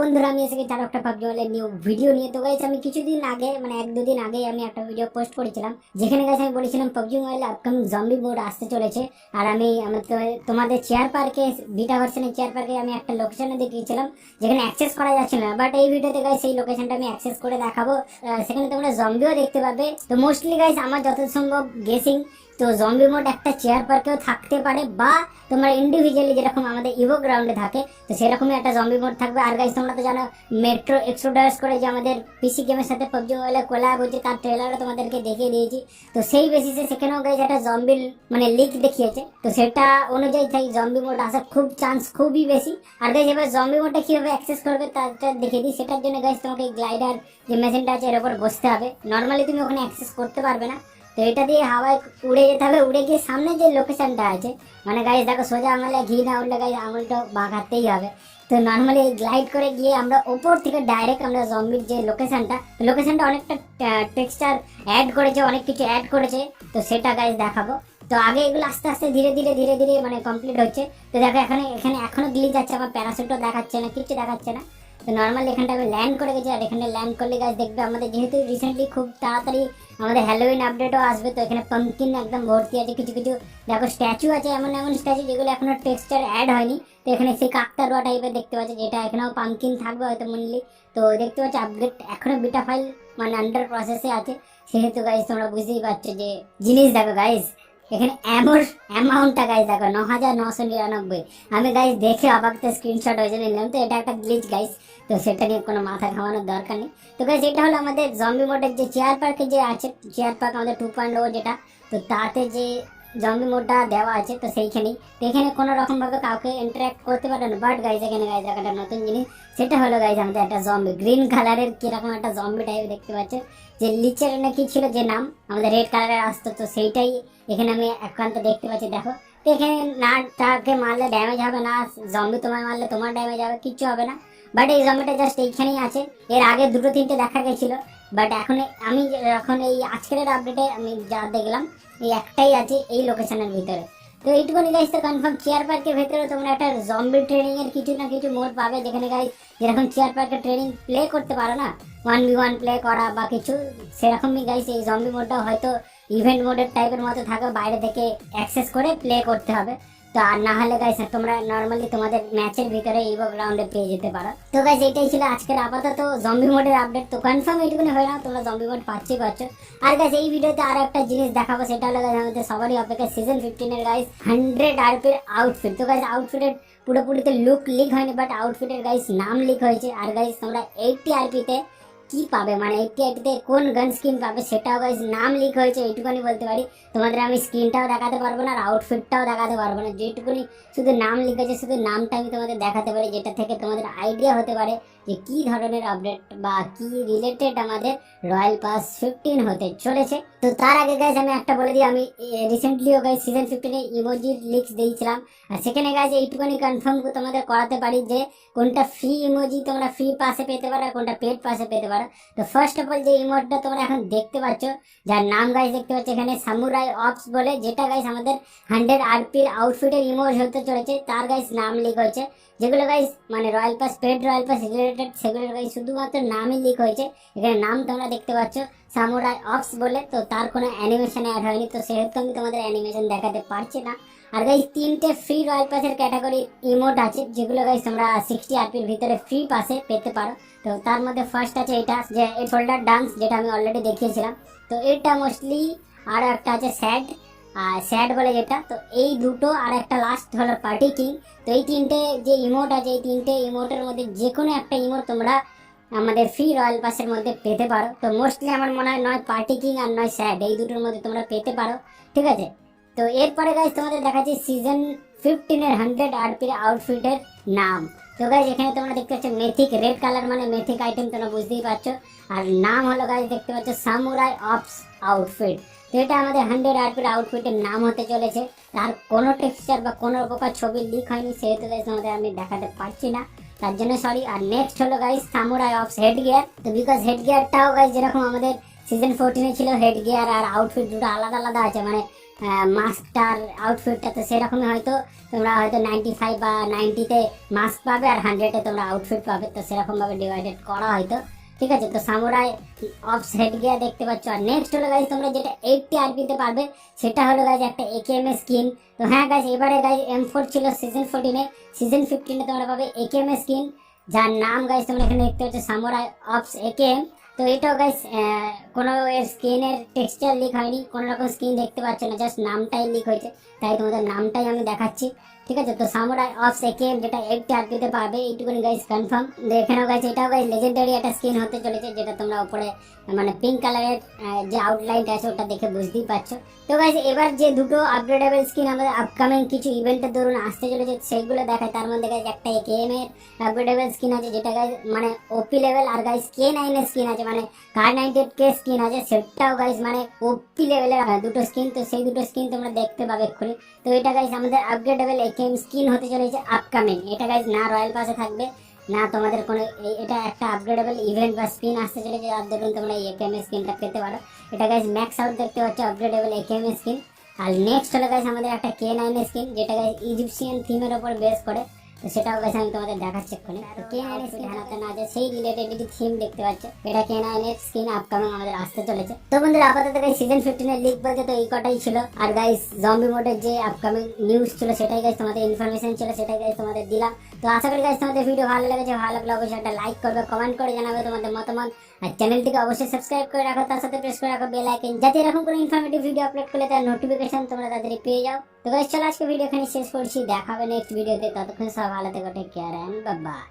বন্ধুরা আমি এসে তার একটা পাবজি মোবাইলের নিউ ভিডিও নিয়ে। তো গাইস আমি কিছুদিন আগে মানে 1-2 দিন আগে আমি একটা ভিডিও পোস্ট করেছিলাম, যেখানে গাইস আমি বলেছিলাম পাবজি মোবাইলে আপকামিং জম্বি মোড আসতে চলেছে। আর আমি তোমাদের চেয়ার পার্কে বিটা ভার্সনের চেয়ার পার্কে আমি একটা লোকেশনে দেখিয়েছিলাম যেখানে অ্যাক্সেস করা যাচ্ছিল না, বাট এই ভিডিওতে গাইস সেই লোকেশনটা আমি অ্যাক্সেস করে দেখাবো। সেখানে তোমরা জম্বিও দেখতে পাবে। তো মোস্টলি গাইস আমার যত সম্ভব গেসিং তো জম্বি মোড একটা চেয়ার পার্কেও থাকতে পারে, বা তোমরা ইন্ডিভিজুয়ালি যেরকম আমাদের ইভো গ্রাউন্ডে থাকে তো সেরকমই একটা জম্বি মোড থাকবে। আর গাইস তোমরা তো জানো মেট্রো এক্সোডাস করে যে আমাদের পিসি গেমের সাথে পাবজি মোবাইলে কোলাব হচ্ছে, তার ট্রেলারও তোমাদেরকে দেখিয়ে দিয়েছি। তো সেই বেসিসে সেখানেও গাইস একটা জম্বি মানে লিক দেখিয়েছে, তো সেটা অনুযায়ী তাই জম্বি মোড আসার খুব চান্স খুবই বেশি। আর গাইস এবার জম্বি মোডটা কিভাবে অ্যাক্সেস করবে তাটা দেখিয়ে দিই। সেটার জন্য গাইস তোমাকে গ্লাইডার যে মেশিনটা আছে এর উপর বসতে হবে। নর্মালি তুমি ওখানে অ্যাক্সেস করতে পারবে না, তো এটা দিয়ে হাওয়ায় উড়ে যেতে হবে। উড়ে গিয়ে সামনে যে লোকেশনটা আছে মানে গাইস দেখো সোজা আঙুলে ঘি না উঠলে গাইস আঙুলটা বাঁকাতেই হবে। তো নর্মালি গ্লাইড করে গিয়ে আমরা ওপর থেকে ডাইরেক্ট আমরা জম্বির যে লোকেশনটা অনেকটা টেক্সচার অ্যাড করেছে, অনেক কিছু অ্যাড করেছে, তো সেটা গাইস দেখাবো। তো আগে এগুলো আস্তে আস্তে ধীরে ধীরে মানে কমপ্লিট হচ্ছে। তো দেখো এখানে এখনো গ্লিচ যাচ্ছে, আমার প্যারাশুটও দেখাচ্ছে না, কিছু দেখাচ্ছে না। তো নর্মালি এখানটা আমি ল্যান্ড করে গেছি, আর এখানে ল্যান্ড করলে গাইস দেখবে আমাদের যেহেতু রিসেন্টলি খুব তাড়াতাড়ি আমাদের হ্যালোউইন আপডেটও আসবে, তো এখানে পাম্পকিন একদম ভর্তি আছে। কিছু কিছু দেখো স্ট্যাচু আছে, এমন স্ট্যাচু যেগুলো এখনো টেক্সচার অ্যাড হয়নি। তো এখানে সেই কাকতারুয়া টাইপের দেখতে পাচ্ছি, যেটা এখানেও পাম্পকিন থাকবে হয়তো মেনলি। তো দেখতে পাচ্ছি আপডেট এখনো বিটা ফাইল মানে আন্ডার প্রসেসে আছে, সেহেতু গাইস তোমরা বুঝতেই পারছো যে জিনিস দেখো গাইস এখানে অ্যামাউন্টটা গাইস দেখো 9999। আমি গাইস দেখে অবাকতে স্ক্রিনশট হয়েছে নিলাম। তো এটা একটা গ্লিচ গাইস, তো সেটা নিয়ে কোনো মাথা ঘামানোর দরকার নেই। তো গাইস এটা হলো আমাদের জম্বি মোডের যে চেয়ার পার্কে যে আছে, চেয়ার পার্ক আমাদের 2.0 যেটা, তো তাতে যে জম্বি মোডটা দেওয়া আছে তো সেইখানেই। তো এখানে কোনো রকম ভাবে কাউকে ইন্টারঅ্যাক্ট করতে পারে না, বাট গাইস এখানে গাইস একটা নতুন জিনিস, সেটা হলো গাইস আমাদের একটা জম্বি গ্রিন কালারের কিরকম একটা জম্বি টাইপ দেখতে পাচ্ছে। যে লিচের নাকি ছিল যে নাম আমাদের রেড কালারের আসতো, তো সেইটাই এখানে আমি একান্ত দেখতে পাচ্ছি। দেখো তো এখানে না তাকে মারলে ড্যামেজ হবে না, জম্বি তোমার মারলে তোমার ড্যামেজ হবে, কিচ্ছু হবে না। বাট এই জম্বিটা জাস্ট এইখানেই আছে, এর আগে 2-3টে দেখা গেছিল, বাট এখন আমি এখন এই আজকের আপডেটে আমি যা দেখলাম এই একটাই আছে এই লোকেশনের ভিতরে। তো এইটুকুনি গাইস তো কনফার্ম চেয়ার পার্কের ভেতরে তোমরা একটা জম্বি ট্রেনিং এর কিছু না কিছু মোড পাবে, যেখানে গাইস যেরকম চেয়ার পার্কের ট্রেনিং প্লে করতে পারো না 1v1 প্লে করা বা কিছু, সেরকমই গাইস এই জম্বি মোডটা হয়তো ইভেন্ট মোডের টাইপের মতো থাকবে, বাইরে থেকে অ্যাক্সেস করে প্লে করতে হবে। তো আর না হলে গাইস তোমরা নরমালি তোমাদের ম্যাচের ভিতরে ইভো গ্রাউন্ডে পেয়ে যেতে পারো। তো গাইস এটাই ছিল আজকের আপাতত জম্বি মোডের আপডেট। তো কনফার্ম এইটুকুনি হয়ে নাও, তোমরা জম্বি মোড পাচ্ছ। আর গাইস এই ভিডিওতে আর একটা জিনিস দেখাবো, সেটা হলো গাইস আমাদের সবারই অপেক্ষা সিজন 15 এর গাইস 100 আরপির আউটফিট। তো গাইস আউটফিটের পুরোপুরিতে লুক লিক হয়নি, বাট আউটফিটের গাইস নাম লিক হয়েছে। আর গাইস তোমরা 80 আরপিতে কি পাবে মানে 80 আরপিতে কোন গান স্কিন পাবে সেটাও গাইস নাম লিক হয়েছে, এইটুকুনি বলতে পারি। তোমাদের আমি স্ক্রিনটাও দেখাতে পারবো না আর আউটফিটটাও দেখাতে পারবো না, যেটুকুনি শুধু নাম লিখেছে শুধু নামটা আমি তোমাদের দেখাতে পারি, যেটা থেকে তোমাদের আইডিয়া হতে পারে যে কি ধরনের আপডেট বা কি রিলেটেড আমাদের রয়্যাল পাস 15 হতে চলেছে। তো তার আগে গাইস আমি একটা বলে দিই, আমি রিসেন্টলিও গাইস সিজন 15 এ ইমোজির লিক্স দিয়েছিলাম, আর সেখানে গাইস এইটুকুনি কনফার্ম তোমাদের করাতে পারি যে কোনটা ফ্রি ইমোজি তোমরা ফ্রি পাসে পেতে পারো আর কোনটা পেড পাসে পেতে পারো। তো ফার্স্ট অফ অল যে ইমোটটা তোমরা এখন দেখতে পাচ্ছ, যার নাম গাইস দেখতে পাচ্ছ এখানে সামুরাই অপস বলে, যেটা গাইস আমাদের 100 আরপির আউটফিটের ইমোজ হতে চলেছে, তার গাইস নাম লিক হয়েছে। যেগুলো গাইস মানে royal pass paid royal pass related সেগুলো গাইস শুধুমাত্র নামই লিক হয়েছে। এখানে নাম তোমরা দেখতে পাচ্ছ সামুরাই অপস বলে, তো তার কোনো অ্যানিমেশন অ্যাড হয়নি, তো সেহেতু আমি তোমাদের অ্যানিমেশন দেখাতে পারছি না। আর গাইস 3টে ফ্রি রয়্যাল পাসের ক্যাটাগরি ইমোট আছে, যেগুলো গাইস তোমরা 60 আরপির ভিতরে ফ্রি পাসে পেতে পারো। তো তার মধ্যে ফার্স্ট আছে এটা যে এই শোল্ডার ডান্স, যেটা আমি অলরেডি দেখিয়েছিলাম, তো এটা মোস্টলি। আর একটা আছে স্যাড বলে যেটা, তো এই দুটো। আর একটা লাস্ট হলো পার্টি কিং। তো এই 3টে যে ইমোট আছে এই 3টে ইমোটের মধ্যে যে কোনো একটা ইমোট তোমরা আমাদের ফ্রি রয়্যাল পাসের মধ্যে পেতে পারো। তো মোস্টলি আমার মনে হয় নয় পার্টি কিং আর নয় স্যাড, এই দুটোর মধ্যে তোমরা পেতে পারো, ঠিক আছে। তো এরপরে গাইস তোমাদের দেখাচ্ছি সিজন 15 এর 100 আরপির আউটফিটের নাম। তো গাইস এখানে তোমরা দেখতে পাচ্ছ মেথিক রেড কালার মানে মেথিক আইটেম, তোমরা বুঝতেই পারছো। আর নাম হলো গাইস দেখতে পাচ্ছ সামুরাই অপস আউটফিট। তো তো এটা আমাদের 100 আরপির আউটফিটের নাম হতে চলেছে। আর কোনো টেক্সচার বা কোনো প্রকার ছবি লিক হয়নি, সেহেতু গাইস আমাদের আমি দেখাতে পারছি না, তার জন্য সরি। আর নেক্সট হলো গাইস সামুরাই অফস হেড গিয়ার। তো বিকজ হেড গিয়ারটাও গাইস যেরকম আমাদের সিজন 14 ছিল হেড গিয়ার আর আউটফিট দুটো আলাদা আলাদা আছে, মানে মাস্কটার আউটফিটটা তো সেরকমই হয়তো তোমরা হয়তো 95 বা 90-তে মাস্ক পাবে আর 100-এ তোমরা আউটফিট পাবে, তো সেরকম ভাবে ডিভাইডেড করা হয়তো, ঠিক আছে। তো সামুরাই অফস হেড গিয়ার দেখতে পাচ্ছ। আর নেক্সট হলো গাইস তোমরা যেটা 80 আরপিতে পারবে সেটা হলো গাইস একটা একেএম স্কিন। তো হ্যাঁ গাইস এবারে গাইস M4 ছিল সিজন 14-এ, সিজন 15-এ তোমরা পাবে একেএম স্কিন, যার নাম গাইস তোমরা এখানে দেখতে পাচ্ছ সামুরাই অফস একেএম। তো এটাও গাইস কোনো স্কিনের টেক্সচার লিক হয়নি, কোনো রকম স্কিন দেখতে পাচ্ছ না, জাস্ট নামটাই লিক হয়েছে, তাই তোমাদের নামটাই আমি দেখাচ্ছি, ঠিক আছে। তো সামুরাই অফস একেএম যেটা 80 আরপিতে পাবে, এইটুকুনি গাইস কনফার্ম। এখানেও গাইস এটাও গাইস লেজেন্ডারি একটা স্কিন হতে চলেছে, যেটা তোমরা উপরে মানে পিঙ্ক কালারের যে আউটলাইনটা আছে ওটা দেখে বুঝতেই পারছো। তো গাইস এবার যে দুটো আপগ্রেডেবল স্কিন আমাদের আপকামিং কিছু ইভেন্টের দরুন আসতে চলেছে সেইগুলো দেখায়। তার মধ্যে গাইস একটা একেএম এর আপগ্রেডেবল স্কিন আছে যেটা গাইস মানে ওপি লেভেল, আর গাইস K9 এর স্কিন আছে মানে কার 98K স্কিন আছে, সেটাও গাইস মানে ওপি লেভেলের দুটো স্কিন। তো সেই দুটো স্কিন তোমরা দেখতে পাবে এক্ষুনি। তো এটা গাইস আমাদের আপগ্রেডেবল একেএম স্কিন হতে চলেছে আপকামিং। এটা গাইস না রয়্যাল পাসে থাকবে না তোমাদের কোনো, এটা একটা আপগ্রেডেবল ইভেন্ট বা স্পিন আসতে চলেছে যার দরুন তোমরা এই একেএম স্কিনটা পেতে পারো। এটা গাইস ম্যাক্স আউট দেখতে পাচ্ছ আপগ্রেডেবল একেএম স্কিন। আর নেক্সট হলো গাইস আমাদের একটা K9 স্কিন যেটা গাইস ইজিপশিয়ান থিমের উপর বেস করে, তো সেটাও গাইস আমি তোমাদের দেখাচ্ছি এক্ষুনি। তো K9 স্কিন হাতে না যে সেই রিলেটেড থিম দেখতে পাচ্ছ, এটা K9 এর স্কিন আপকামিং আমাদের আসতে চলেছে। তো বন্ধুরা আপাতত গাইস সিজন 15 এর লিক বলতে তো এই কটাই ছিল। আর গাইস জম্বি মোডের যে আপকামিং নিউজ ছিল সেটাই গাইস তোমাদের ইনফরমেশন ছিল, সেটাই গাইস তোমাদের দিলাম। তো আশা করি গাইস তোমাদের ভিডিও ভালো লেগেছে, ভালো লাগলে অবশ্যই একটা লাইক করবে, কমেন্ট করে জানাবে তোমাদের মতামত, আর চ্যানেলটিকে অবশ্যই সাবস্ক্রাইব করে রাখো, তার সাথে প্রেস করে রাখো বেল আইকন, যাতে এরকম কোনো ইনফরমেটিভ ভিডিও আপলোড করলে তার নোটিফিকেশন তোমরা তাড়াতাড়ি পেয়ে যাও। তো গাইস চলো আজকে ভিডিও এখানে শেষ করছি, দেখা হবে নেক্সট ভিডিওতে, ততক্ষণ সব ভালো থেকো, take care and bye by.